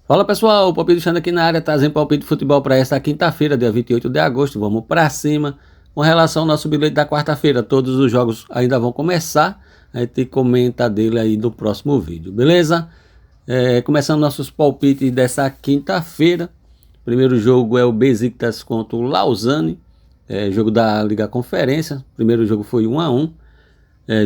Fala pessoal, o Palpite Xande aqui na área, trazendo palpite de futebol para esta quinta-feira, dia 28 de agosto. Vamos para cima. Com relação ao nosso bilhete da quarta-feira, todos os jogos ainda vão começar. A gente comenta dele aí no próximo vídeo, beleza? Começando nossos palpites dessa quinta-feira. Primeiro jogo é o Besiktas contra o Lausanne, jogo da Liga Conferência. Primeiro jogo foi 1-1.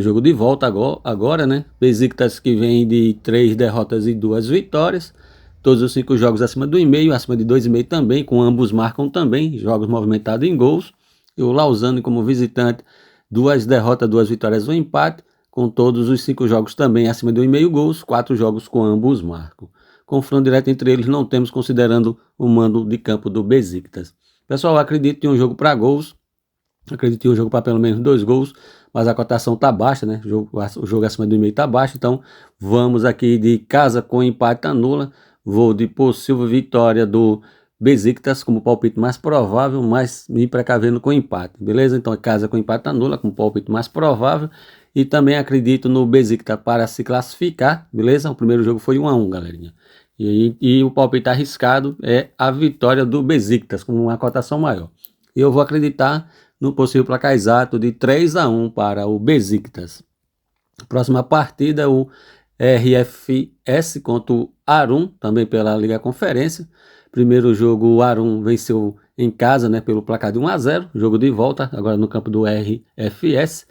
Jogo de volta agora, né? Besiktas que vem de 3 derrotas e 2 vitórias. Todos os 5 jogos acima do 1,5, acima de 2,5 também, com ambos marcam também, jogos movimentados em gols. E o Lausanne como visitante, 2 derrotas, 2 vitórias, 1 empate, com todos os 5 jogos também acima de 1,5 gols, 4 jogos com ambos marcam. Confronto direto entre eles não temos, considerando o mando de campo do Besiktas. Pessoal, acredito em um jogo para gols, acredito em um jogo para pelo menos 2 gols, mas a cotação tá baixa, né? O jogo acima do 1,5 tá baixo, então vamos aqui de casa com empate anula. Vou de possível vitória do Besiktas como palpite mais provável, mas me precavendo com empate, beleza? Então é casa com empate anula, como palpite mais provável. E também acredito no Besiktas para se classificar, beleza? O primeiro jogo foi 1-1, galerinha. E o palpite arriscado é a vitória do Besiktas, com uma cotação maior. E eu vou acreditar no possível placar exato de 3-1 para o Besiktas. Próxima partida é o RFS contra o Arum, também pela Liga Conferência. Primeiro jogo, o Arum venceu em casa, né, pelo placar de 1-0. Jogo de volta, agora no campo do RFS.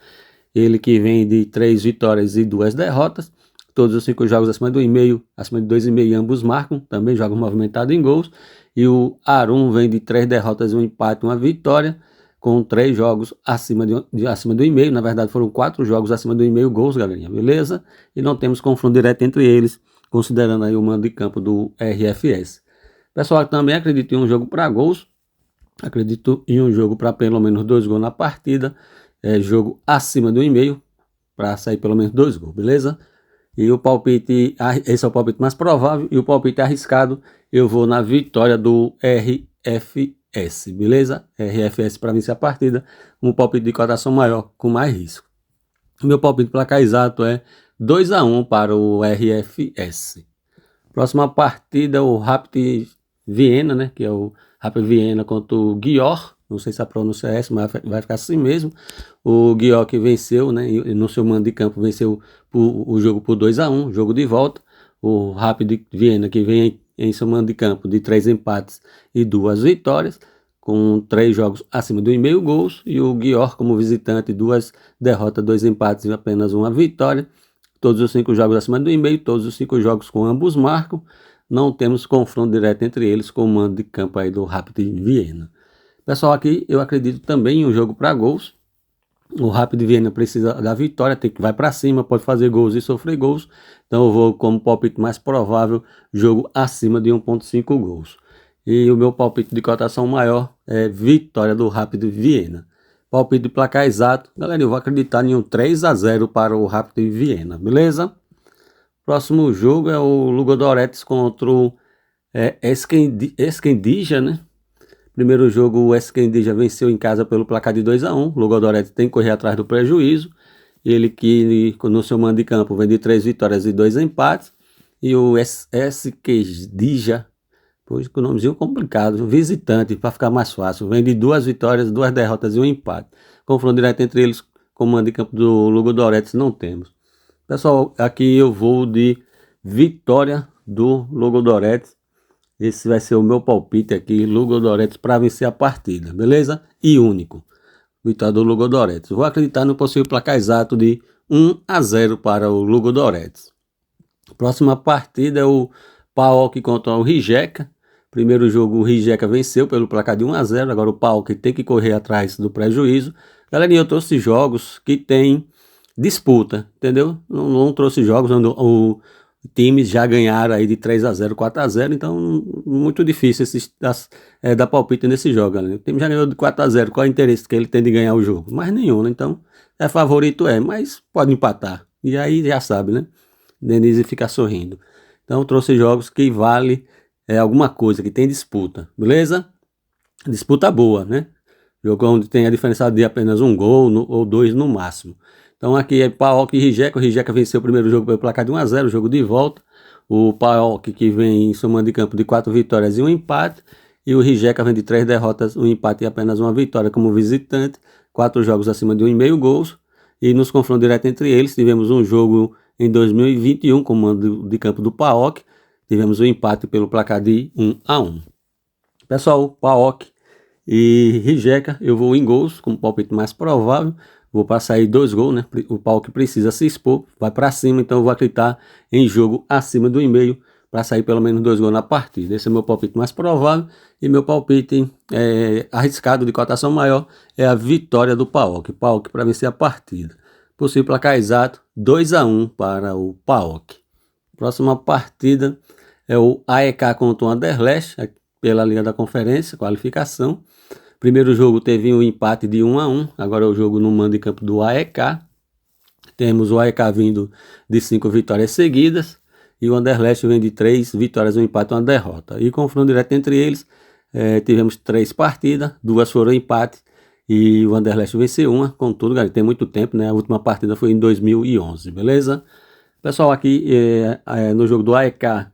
Ele que vem de 3 vitórias e 2 derrotas. Todos os 5 jogos acima do 1,5, acima de 2,5 ambos marcam. Também jogos movimentados em gols. E o Arum vem de 3 derrotas, 1 empate e 1 vitória, com 3 jogos acima do 1,5. Na verdade foram 4 jogos acima do 1,5 gols, galerinha, beleza? E não temos confronto direto entre eles, considerando aí o mando de campo do RFS. Pessoal, também acredito em um jogo para gols, acredito em um jogo para pelo menos 2 gols na partida, jogo acima do 1,5, para sair pelo menos 2 gols, beleza? E o palpite, esse é o palpite mais provável, e o palpite arriscado, eu vou na vitória do RFS, beleza? RFS para vencer a partida, um palpite de cotação maior, com mais risco. O meu palpite placar exato é 2-1 para o RFS. Próxima partida, o Rapid Viena, né? Que é o Rapid Viena contra o Győr. Não sei se a pronúncia é essa, mas vai ficar assim mesmo. O Győr que venceu, né? E no seu mando de campo venceu o jogo por 2-1, jogo de volta. O Rapid Viena que vem em seu mando de campo de 3 empates e 2 vitórias, com 3 jogos acima do 1,5 gols. E o Győr como visitante, 2 derrotas, 2 empates e apenas 1 vitória. Todos os 5 jogos acima do 1,5, todos os 5 jogos com ambos marcam. Não temos confronto direto entre eles com o mando de campo aí do Rapid Viena. Pessoal, aqui eu acredito também em um jogo para gols. O Rapid Viena precisa da vitória, vai para cima, pode fazer gols e sofrer gols. Então eu vou como palpite mais provável, jogo acima de 1,5 gols. E o meu palpite de cotação maior é vitória do Rapid Viena. Palpite de placar exato, galera, eu vou acreditar em um 3-0 para o Rapid Viena, beleza? Próximo jogo é o Ludogorets contra o Esquendija, né? Primeiro jogo, o Esquendija venceu em casa pelo placar de 2-1. O Ludogorets tem que correr atrás do prejuízo. Ele que no seu mando de campo vem de 3 vitórias e 2 empates. E o Esquendija, pois com o nomezinho complicado, visitante, para ficar mais fácil, vem de 2 vitórias, 2 derrotas e 1 empate. Confronto direto entre eles com o mando de campo do Ludogorets não temos. Pessoal, aqui eu vou de vitória do Ludogorets. Esse vai ser o meu palpite aqui, Ludogorets para vencer a partida, beleza? E único, vitória do Ludogorets. Vou acreditar no possível placar exato de 1-0 para o Ludogorets. Próxima partida é o PAOK contra o Rijeka. Primeiro jogo o Rijeka venceu pelo placar de 1-0, agora o PAOK tem que correr atrás do prejuízo. Galerinha, eu trouxe jogos que tem disputa, entendeu? Não trouxe jogos onde times já ganharam aí de 3-0, 4-0, então muito difícil dar palpite nesse jogo, galera. O time já ganhou de 4-0, qual é o interesse que ele tem de ganhar o jogo? Mais nenhum, né? Então, favorito mas pode empatar. E aí já sabe, né? Denise fica sorrindo. Então, trouxe jogos que vale alguma coisa, que tem disputa, beleza? Disputa boa, né? Jogo onde tem a diferença de apenas 1 gol ou 2 no máximo. Então aqui é PAOK e Rijeka. O Rijeka venceu o primeiro jogo pelo placar de 1-0, jogo de volta. O PAOK, que vem em seu mando de campo de 4 vitórias e um empate. E o Rijeka vem de 3 derrotas, um empate e apenas uma vitória como visitante. 4 jogos acima de 1,5 gols. E nos confrontos direto entre eles, tivemos um jogo em 2021 com o mando de campo do PAOK. Tivemos um empate pelo placar de 1-1. Pessoal, PAOK e Rijeka, eu vou em gols como palpite mais provável. Vou passar aí 2 gols, né? O PAOK precisa se expor, vai para cima, então eu vou acreditar em jogo acima do 1,5 para sair pelo menos 2 gols na partida. Esse é o meu palpite mais provável. E meu palpite arriscado de cotação maior é a vitória do PAOK. PAOK para vencer a partida. Possível placar exato 2-1 para o PAOK. Próxima partida é o AEK contra o Anderlecht, pela Liga da Conferência, qualificação. Primeiro jogo teve um empate de 1-1, agora é o jogo no mando de campo do AEK. Temos o AEK vindo de 5 vitórias seguidas e o Anderlecht vem de 3 vitórias, um empate e uma derrota. E confronto direto entre eles, tivemos 3 partidas, 2 foram empate e o Anderlecht venceu uma, contudo, galera, tem muito tempo, né? A última partida foi em 2011, beleza? Pessoal, aqui no jogo do AEK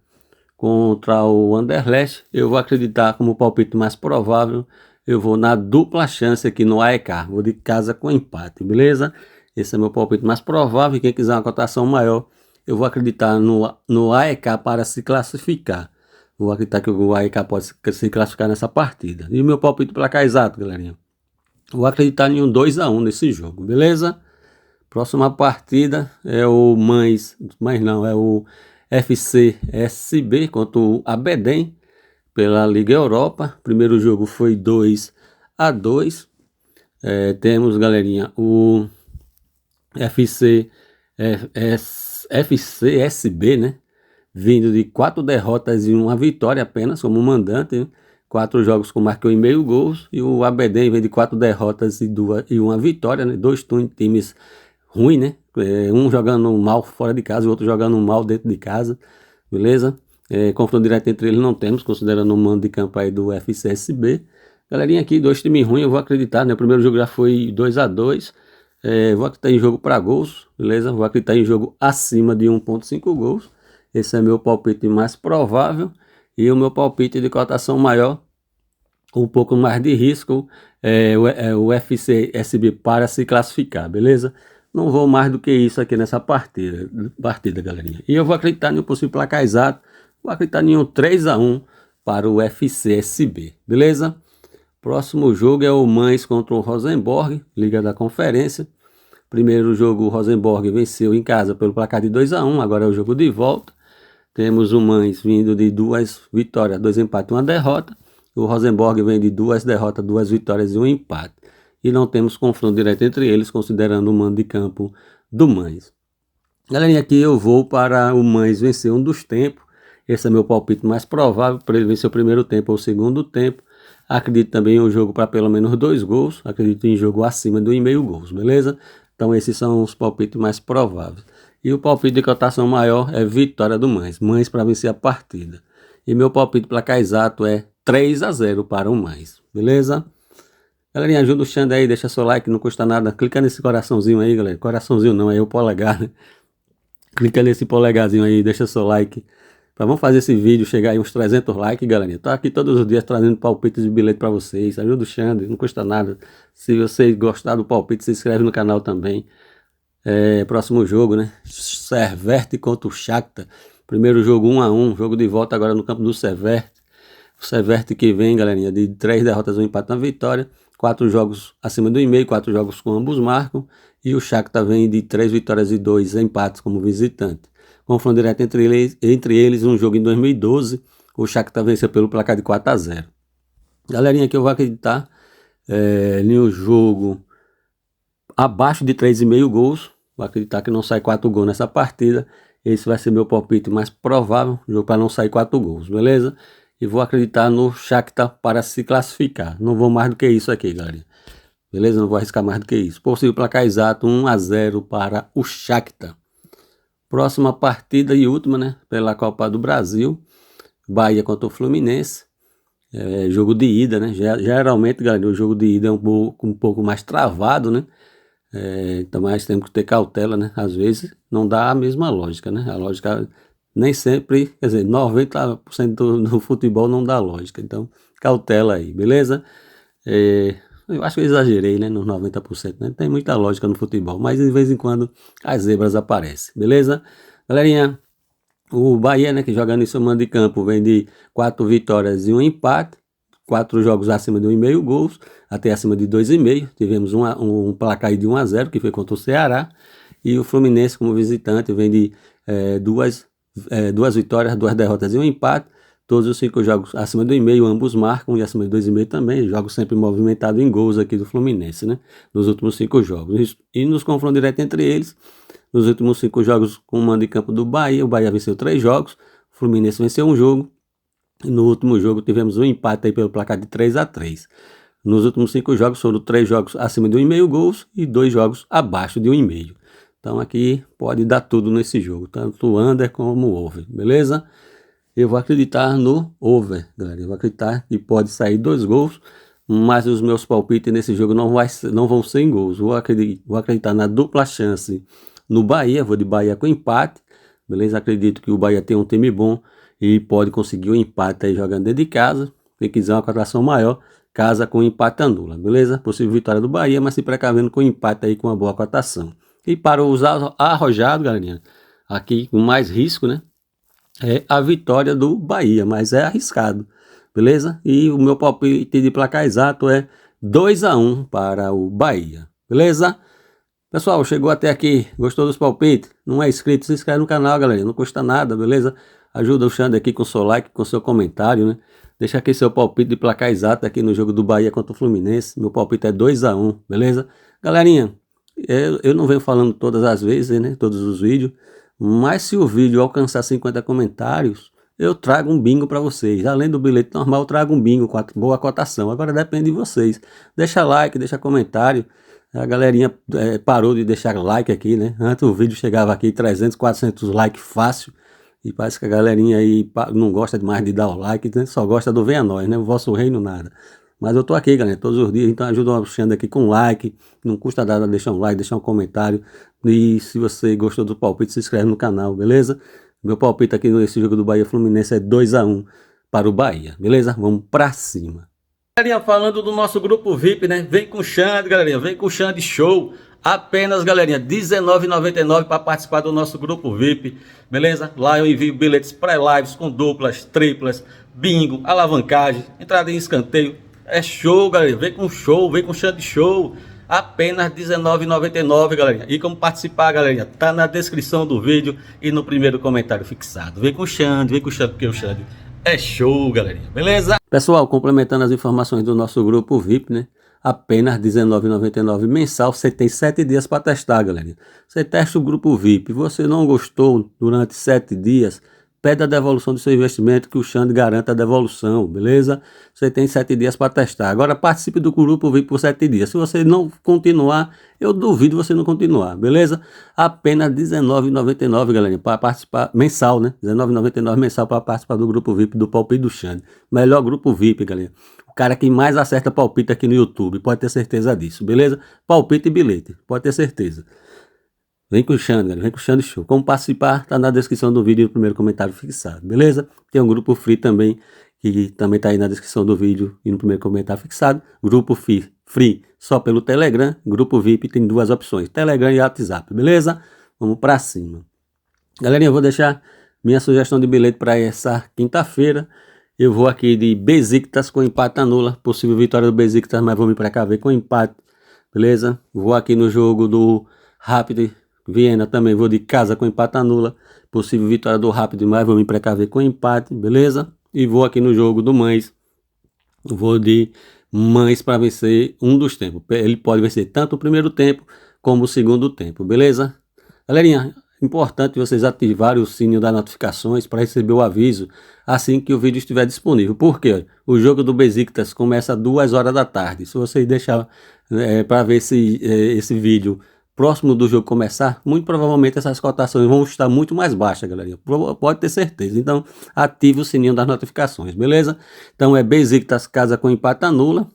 contra o Anderlecht, eu vou acreditar como palpite mais provável, eu vou na dupla chance aqui no AEK, vou de casa com empate, beleza? Esse é meu palpite mais provável, e quem quiser uma cotação maior, eu vou acreditar no AEK para se classificar. Vou acreditar que o AEK pode se classificar nessa partida. E o meu palpite placar exato, galerinha, vou acreditar em um 2-1 nesse jogo, beleza? Próxima partida é o é o FCSB contra o Aberdeen pela Liga Europa. Primeiro jogo foi 2-2. Temos, galerinha, o FCSB, né? Vindo de 4 derrotas e uma vitória apenas como mandante, né? 4 jogos com marcou em meio gols. E o Aberdeen vem de 4 derrotas e uma vitória, né? 2 times ruim, né? Um jogando mal fora de casa e o outro jogando mal dentro de casa, beleza? Confronto direto entre eles não temos, considerando o mando de campo aí do FCSB. Galerinha, aqui 2 times ruins, eu vou acreditar, né? O primeiro jogo já foi 2-2. Vou acreditar em jogo para gols, beleza? Vou acreditar em jogo acima de 1,5 gols. Esse é meu palpite mais provável. E o meu palpite de cotação maior, um pouco mais de risco, o FCSB para se classificar, beleza? Não vou mais do que isso aqui nessa partida, galerinha. E eu vou acreditar no possível placar exato. Vou acreditar em um 3-1 para o FCSB, beleza? Próximo jogo é o Mainz contra o Rosenborg, Liga da Conferência. Primeiro jogo, o Rosenborg venceu em casa pelo placar de 2-1, agora é o jogo de volta. Temos o Mainz vindo de 2 vitórias, 2 empates e uma derrota. O Rosenborg vem de 2 derrotas, 2 vitórias e um empate. E não temos confronto direto entre eles, considerando o mando de campo do Mainz. Galerinha, aqui eu vou para o Mainz vencer um dos tempos. Esse é meu palpite mais provável, para ele vencer o primeiro tempo ou o segundo tempo. Acredito também em um jogo para pelo menos 2 gols. Acredito em jogo acima do 1,5 gols, beleza? Então esses são os palpites mais prováveis. E o palpite de cotação maior é vitória do Mainz. Mainz para vencer a partida. E meu palpite placar exato é 3-0 para o Mainz, beleza? Galerinha, ajuda o Xande aí, deixa seu like, não custa nada. Clica nesse coraçãozinho aí, galera. Coraçãozinho não, é o polegar, né? Clica nesse polegarzinho aí, deixa seu like. Vamos fazer esse vídeo chegar aí uns 300 likes, galerinha. Tô aqui todos os dias trazendo palpites de bilhete para vocês. Ajuda o Xande, não custa nada. Se você gostar do palpite, se inscreve no canal também. Próximo jogo, né? Servette contra o Shakhtar. Primeiro jogo 1-1, jogo de volta agora no campo do Servette. O Servette que vem, galerinha, de 3 derrotas, um empate na vitória. 4 jogos acima do 1,5, 4 jogos com ambos marcam. E o Shakhtar vem de 3 vitórias e 2 empates como visitante. Confronto direto entre eles, um jogo em 2012. O Shakhtar venceu pelo placar de 4-0. Galerinha, que eu vou acreditar no jogo abaixo de 3,5 gols. Vou acreditar que não sai 4 gols nessa partida. Esse vai ser meu palpite mais provável. Jogo para não sair 4 gols, beleza? E vou acreditar no Shakhtar para se classificar. Não vou mais do que isso aqui, galera. Beleza? Não vou arriscar mais do que isso. Possível placar exato 1-0 para o Shakhtar. Próxima partida e última, né? Pela Copa do Brasil. Bahia contra o Fluminense. Jogo de ida, né? Geralmente, galera, o jogo de ida é um pouco mais travado, né? Então, mas temos que ter cautela, né? Às vezes não dá a mesma lógica, né? A lógica nem sempre, quer dizer, 90% do futebol não dá lógica, então cautela aí, beleza? Eu acho que eu exagerei, né, nos 90%, né? Tem muita lógica no futebol, mas de vez em quando as zebras aparecem, beleza? Galerinha, o Bahia, né, que jogando em seu mando de campo, vem de 4 vitórias e um empate, 4 jogos acima de 1,5 gols, até acima de 2,5. Tivemos um placar de 1-0, que foi contra o Ceará. E o Fluminense, como visitante, vem de duas vitórias, 2 derrotas e um empate. Todos os 5 jogos acima do 1,5, ambos marcam, e acima de 2,5 também. Jogos sempre movimentados em gols aqui do Fluminense, né? Nos últimos 5 jogos. E nos confrontos diretos entre eles, nos últimos 5 jogos com o mando de campo do Bahia, o Bahia venceu 3 jogos, o Fluminense venceu um jogo. E no último jogo tivemos um empate aí pelo placar de 3-3. Nos últimos 5 jogos foram 3 jogos acima de 1,5 gols e 2 jogos abaixo de 1,5. Então aqui pode dar tudo nesse jogo, tanto o under como o over, beleza? Eu vou acreditar no over, galera. Eu vou acreditar que pode sair 2 gols, mas os meus palpites nesse jogo não vão ser em gols. Vou acreditar na dupla chance no Bahia, vou de Bahia com empate, beleza? Acredito que o Bahia tem um time bom e pode conseguir um empate aí jogando dentro de casa. Quem quiser uma cotação maior, casa com empate anula, beleza? Possível vitória do Bahia, mas se precavendo com empate aí com uma boa cotação. E para usar arrojado, galerinha, aqui com mais risco, né? É a vitória do Bahia, mas é arriscado, beleza? E o meu palpite de placar exato é 2-1 para o Bahia, beleza? Pessoal, chegou até aqui, gostou dos palpites? Não é inscrito? Se inscreve no canal, galera, não custa nada, beleza? Ajuda o Xande aqui com seu like, com seu comentário, né? Deixa aqui seu palpite de placar exato aqui no jogo do Bahia contra o Fluminense. Meu palpite é 2-1, beleza? Galerinha, eu não venho falando todas as vezes, né? Todos os vídeos. Mas se o vídeo alcançar 50 comentários, eu trago um bingo para vocês. Além do bilhete normal, eu trago um bingo com boa cotação. Agora depende de vocês. Deixa like, deixa comentário. A galerinha parou de deixar like aqui, né? Antes o vídeo chegava aqui 300, 400 likes fácil. E parece que a galerinha aí não gosta mais de dar o like, né? Só gosta do venha nós, né? O vosso reino nada. Mas eu tô aqui, galera, todos os dias, então ajuda o Xande aqui com like. Não custa nada deixar um like, deixar um comentário. E se você gostou do palpite, se inscreve no canal, beleza? Meu palpite aqui nesse jogo do Bahia Fluminense é 2-1 para o Bahia, beleza? Vamos pra cima. Galerinha, falando do nosso grupo VIP, né? Vem com o Xande, galerinha, vem com o Xande Show. Apenas, galerinha, R$19,99 para participar do nosso grupo VIP, beleza? Lá eu envio bilhetes pré-lives com duplas, triplas, bingo, alavancagem, entrada em escanteio. É show, galera. Vem com show, vem com Xande Show. Apenas R$19,99, galerinha. E como participar, galerinha? Tá na descrição do vídeo e no primeiro comentário fixado. Vem com o Xande, porque o Xande é show, galerinha. Beleza? Pessoal, complementando as informações do nosso grupo VIP, né? Apenas R$19,99 mensal. Você tem 7 dias para testar, galerinha. Você testa o grupo VIP. Você não gostou durante 7 dias? Pede a devolução do seu investimento que o Xande garanta a devolução, beleza? Você tem 7 dias para testar. Agora participe do grupo VIP por 7 dias. Se você não continuar, eu duvido você não continuar, beleza? Apenas R$19,99, galerinha, para participar, mensal, né? R$19,99 mensal para participar do grupo VIP do Palpite do Xande. Melhor grupo VIP, galera. O cara que mais acerta palpite aqui no YouTube, pode ter certeza disso, beleza? Palpite e bilhete, pode ter certeza. Vem com o Xande, galera. Vem com o Xande Show. Como participar, tá na descrição do vídeo e no primeiro comentário fixado, beleza? Tem um grupo free também, que também tá aí na descrição do vídeo e no primeiro comentário fixado. Grupo free só pelo Telegram. Grupo VIP tem 2 opções, Telegram e WhatsApp, beleza? Vamos pra cima. Galerinha, eu vou deixar minha sugestão de bilhete para essa quinta-feira. Eu vou aqui de Besiktas com empate anula. Possível vitória do Besiktas, mas vou me precaver com empate, beleza? Vou aqui no jogo do Rapid Viena também, vou de casa com empate anula. Possível vitória do Rapid, mas vou me precaver com empate, beleza? E vou aqui no jogo do Mães. Vou de Mães para vencer um dos tempos. Ele pode vencer tanto o primeiro tempo como o segundo tempo, beleza? Galerinha, importante vocês ativarem o sininho das notificações para receber o aviso assim que o vídeo estiver disponível. Por quê? O jogo do Besiktas começa às 2 horas da tarde. Se vocês deixar para ver esse vídeo próximo do jogo começar, muito provavelmente essas cotações vão estar muito mais baixas, galerinha. Pode ter certeza. Então, ative o sininho das notificações, beleza? Então, é Besiktas casa com empate anula.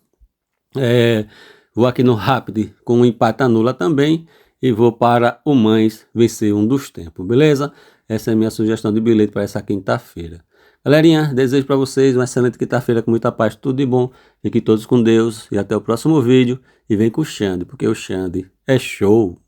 Vou aqui no Rapid com empate anula também. E vou para o Mães vencer um dos tempos, beleza? Essa é a minha sugestão de bilhete para essa quinta-feira. Galerinha, desejo para vocês uma excelente quinta-feira com muita paz, tudo de bom. Fiquem todos com Deus e até o próximo vídeo. E vem com o Xande, porque o Xande é show!